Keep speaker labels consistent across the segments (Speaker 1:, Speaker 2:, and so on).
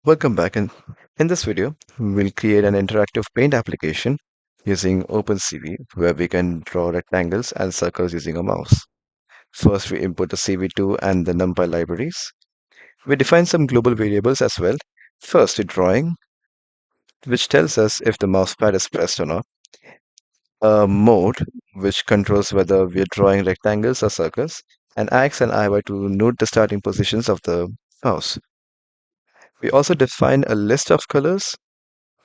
Speaker 1: Welcome back. In this video, we'll create an interactive paint application using OpenCV where we can draw rectangles and circles using a mouse. First, we import the CV2 and the NumPy libraries. We define some global variables as well. First, a drawing, which tells us if the mouse pad is pressed or not. A mode, which controls whether we are drawing rectangles or circles. And X and IY to note the starting positions of the mouse. We also define a list of colors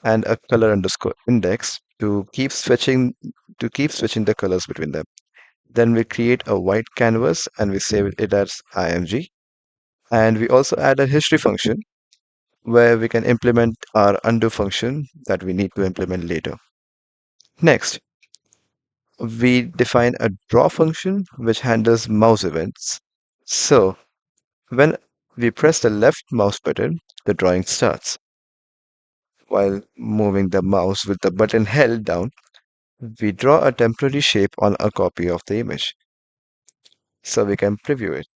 Speaker 1: and a color underscore index to keep switching the colors between them. Then we create a white canvas and we save it as img. And we also add a history function where we can implement our undo function that we need to implement later. Next, we define a draw function which handles mouse events. So when we press the left mouse button, the drawing starts. While moving the mouse with the button held down, we draw a temporary shape on a copy of the image, so we can preview it.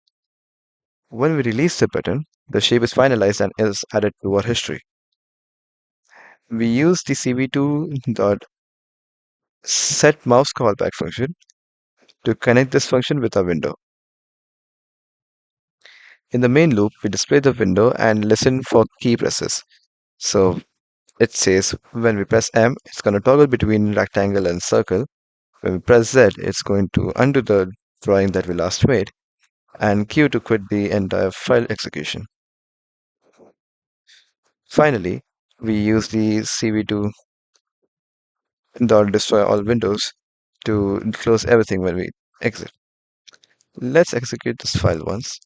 Speaker 1: When we release the button, the shape is finalized and is added to our history. We use the cv2.setMouseCallback function to connect this function with our window. In the main loop, we display the window and listen for key presses. So it says when we press M, it's going to toggle between rectangle and circle. When we press Z, it's going to undo the drawing that we last made, and Q to quit the entire file execution. Finally, we use the cv2 dot destroy all windows to close everything when we exit. Let's execute this file once.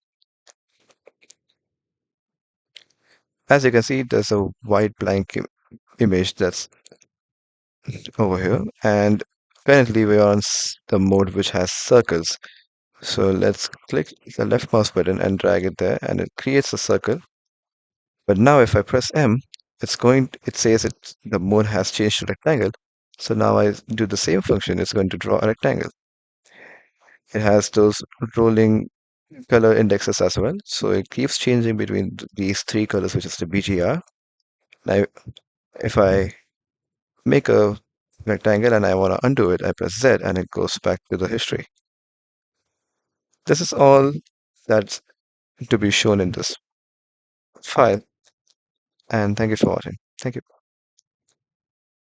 Speaker 1: As you can see, there's a white blank image that's over here, and currently we're on the mode which has circles. So let's click the left mouse button and drag it there, and it creates a circle. But now if I press M, it says the mode has changed to rectangle. So now I do the same function, it's going to draw a rectangle. It has those rolling color indexes as well. So it keeps changing between these three colors, which is the BGR. Now, if I make a rectangle and I want to undo it, I press Z and it goes back to the history. This is all that's to be shown in this file. And thank you for watching. Thank you.